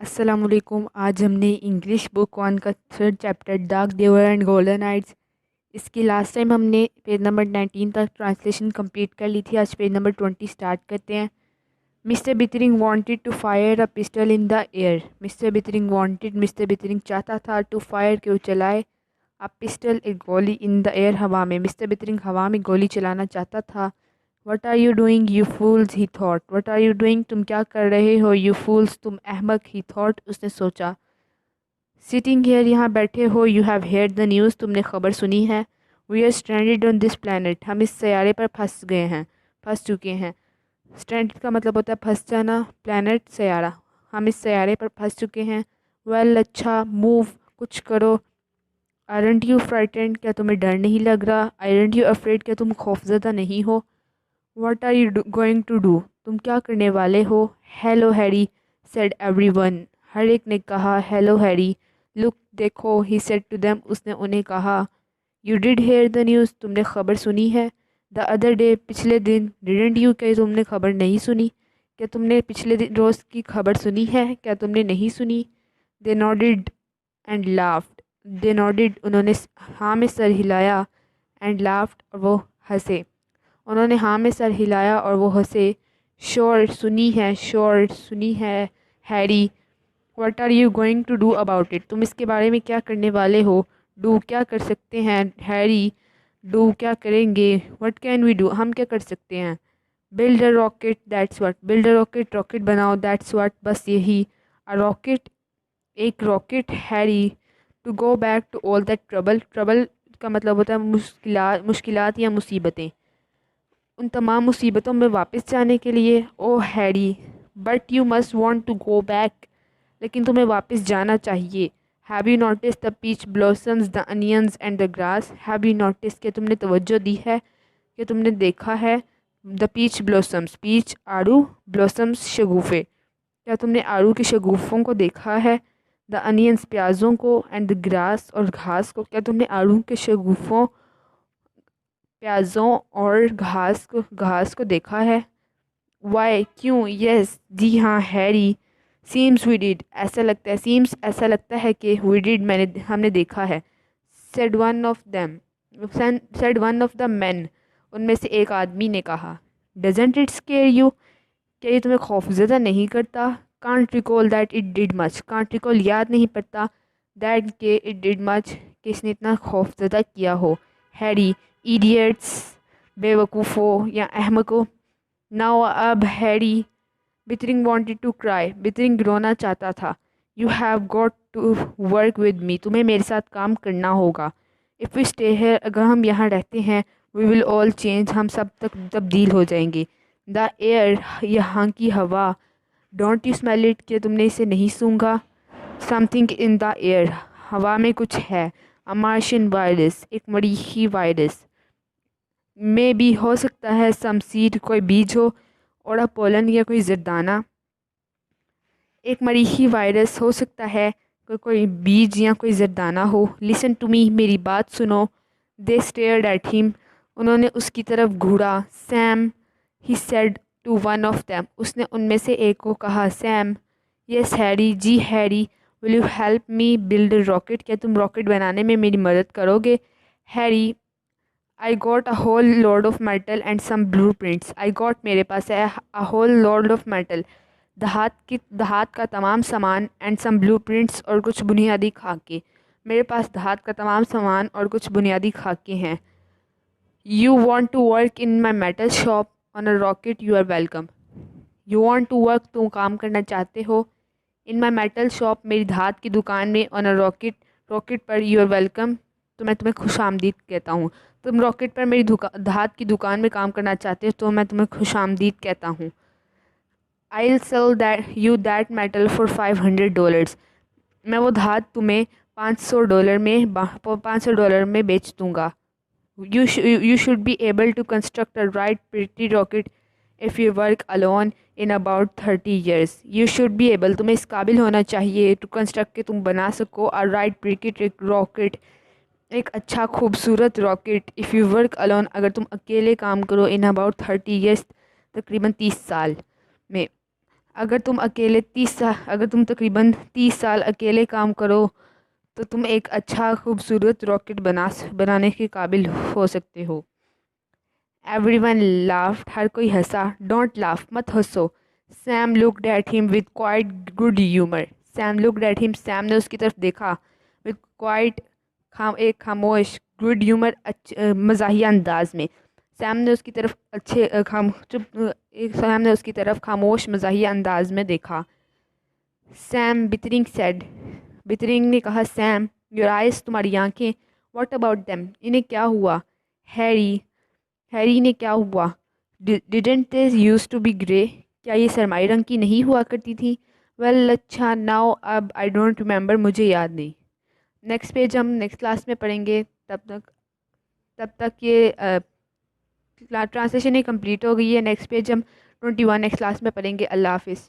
अस्सलामुअलैकुम। आज हमने इंग्लिश बुक वन का third chapter dark they were and golden nights, इसकी लास्ट टाइम हमने पेज नंबर 19 तक ट्रांसलेशन कंप्लीट कर ली थी। आज पेज नंबर 20 स्टार्ट करते हैं। Mister Bithering wanted to fire a pistol in the air. Mister Bithering चाहता था टू फायर कि वो चलाए अ पिस्टल एक गोली इन द एयर हवा में। मिस्टर बिथरिंग हवा में गोली चलाना चाहता था। What are you doing you fools he thought. What are you doing तुम क्या कर रहे हो, यू फूल्स तुम अहमक, ही थॉट उसने सोचा। सिटिंग हेयर यहाँ बैठे हो, you have hear the news तुमने खबर सुनी है। We are stranded on this planet हम इस सैयारे पर फंस चुके हैं। स्ट्रैंडेड का मतलब होता है फंस जाना, प्लानट सैयारा। हम इस सैयारे पर फंस चुके हैं। वेल अच्छा, मूव कुछ करो। आरंट यू फ्राइटेंड क्या तुम्हें डर नहीं लग रहा। आरंट यू अफ्रेड क्या तुम खौफजदा नहीं हो। What are you going to do तुम क्या करने वाले हो। हेलो हैरी सेड एवरीवन हर एक ने कहा हेलो हैरी। लुक देखो, ही सेड टू देम उसने उन्हें कहा। You did hear the news तुमने खबर सुनी है। द अदर डे पिछले दिन। डिडेंट यू क्या तुमने खबर नहीं सुनी। क्या तुमने पिछले दिन रोज़ की खबर सुनी है, क्या तुमने नहीं सुनी। दे नॉडिड एंड लाफ्ड। दे नॉडिड उन्होंने हाँ में सर हिलाया, एंड लाफ्ड और वो हंसे। उन्होंने हाँ में सर हिलाया और वो हंसे। श्योर सुनी है Harry. What are you going to do about it तुम इसके बारे में क्या करने वाले हो। डू क्या कर सकते हैं हैरी। डू क्या करेंगे। व्हाट कैन वी डू हम क्या कर सकते हैं। Build a rocket that's what build a rocket rocket बनाओ दैट्स व्हाट बस यही। अ रॉकेट एक रॉकेट Harry. To go back to all that trouble trouble का मतलब होता है मुश्किलात या मुसीबतें। उन तमाम मुसीबतों में वापस जाने के लिए। Oh Harry but you must want to go back लेकिन तुम्हें वापस जाना चाहिए। Have you notice the peach blossoms the onions and the grass. Have you notice कि तुमने तवज्जो दी है, कि तुमने देखा है। द पीच ब्लॉसम्स पीच आड़ू, ब्लॉसम्स शगुफ़े। क्या तुमने आड़ू के शगुफ़ों को देखा है। द अनियंस प्याज़ों को, एंड द ग्रास और घास को। क्या तुमने आड़ू के शगुफ़ों, प्याज़ों और घास को देखा है। वाई क्यों। यस जी हाँ हैरी। सीम्स वी डिड ऐसा लगता है, सीम्स ऐसा लगता है कि वी डिड मैंने हमने देखा है। Said one of them said one of the man उनमें से एक आदमी ने कहा। डजेंट इट स्केयर यू क्या ये तुम्हें खौफजदा नहीं करता। Can't recall that it did much can't recall याद नहीं पड़ता। दैट के इट डिड मच कि इसने इतना खौफजदा किया हो। हैरी इडियट्स बेवकूफ़ो या अहमको। नाउ अब Harry Bittering wanted to cry Bittering रोना चाहता था। You have got to work with me तुम्हें मेरे साथ काम करना होगा। इफ़ वी स्टे है अगर हम यहाँ रहते हैं, वी विल ऑल चेंज हम सब तक तब्दील हो जाएंगे। द एयर यहाँ की हवा। डोंट यू स्मेल इट कि तुमने इसे नहीं सूंघा। समथिंग इन द एयर हवा में कुछ है। अ मार्शियन वायरस एक मरीखी वायरस। में भी हो सकता है सम सीड कोई बीज हो, और अ पोलन या कोई जरदाना। एक मरीखी वायरस हो सकता है, कोई बीज या कोई जरदाना हो। लिसन टू मी मेरी बात सुनो। दे स्टेयर्ड एट हिम उन्होंने उसकी तरफ घूरा। Sam he said to one of them उसने उनमें से एक को कहा। सैम यस हैरी जी Harry. Will you help me build rocket क्या तुम रॉकेट बनाने में मेरी मदद करोगे। Harry I got a whole load of metal and some blueprints. I got मेरे पास है a whole load of metal धात का तमाम सामान, एंड सम ब्लू प्रिंट्स और कुछ बुनियादी खाके। मेरे पास धात का तमाम सामान और कुछ बुनियादी खाके हैं। You want to work in my metal shop on a rocket you are welcome. You want to work तुम काम करना चाहते हो। इन माई मेटल शॉप मेरी धात की दुकान में। ऑन अ रॉकेट रॉकेट पर यू आर वेलकम तो मैं तुम्हें खुश आमदीद कहता हूँ। तुम रॉकेट पर मेरी धात की दुकान में काम करना चाहते हो तो मैं तुम्हें खुश आमदीद कहता हूँ। I sell that you that metal for $500। मैं वो धात तुम्हें $500 में बेच दूंगा। You should be able to construct a right pretty rocket if you work alone in about 30 years। You should be able तुम्हें इस काबिल होना चाहिए टू कंस्ट्रक्ट के तुम बना सको अ राइट प्रिटी रॉकेट एक अच्छा खूबसूरत rocket. If you work alone अगर तुम अकेले काम करो इन अबाउट 30 years तकरीबन 30 साल में। अगर तुम तकरीबन 30 साल अकेले काम करो तो तुम एक अच्छा खूबसूरत रॉकेट बनाने के काबिल हो सकते हो। एवरीवन लाफ्ड, हर कोई हंसा। डोंट लाफ, मत हंसो। Sam looked at him with quite good humour. Sam looked at him, Sam ने उसकी तरफ देखा। विद क्वाइट, एक खामोश, गुड ह्यूमर, मज़ाहिया अंदाज में। सैम ने उसकी तरफ अच्छे सैम ने उसकी तरफ खामोश मज़ाहिया अंदाज में देखा। सैम बितरिंग सेड, बितरिंग ने कहा, सैम योर आइज, तुम्हारी आंखें। व्हाट अबाउट देम, इन्हें क्या हुआ? हैरी, हैरी ने क्या हुआ? Didn't they use to be grey, क्या ये सरमाई रंग की नहीं हुआ करती थी? वेल अच्छा, नाउ अब आई डोंट रिमेंबर, मुझे याद नहीं। नेक्स्ट पेज हम नेक्स्ट क्लास में पढ़ेंगे। तब तक ये ट्रांसलेशन ही कंप्लीट हो गई है। नेक्स्ट पेज हम 21 नेक्स्ट क्लास में पढ़ेंगे। अल्लाह हाफिज़।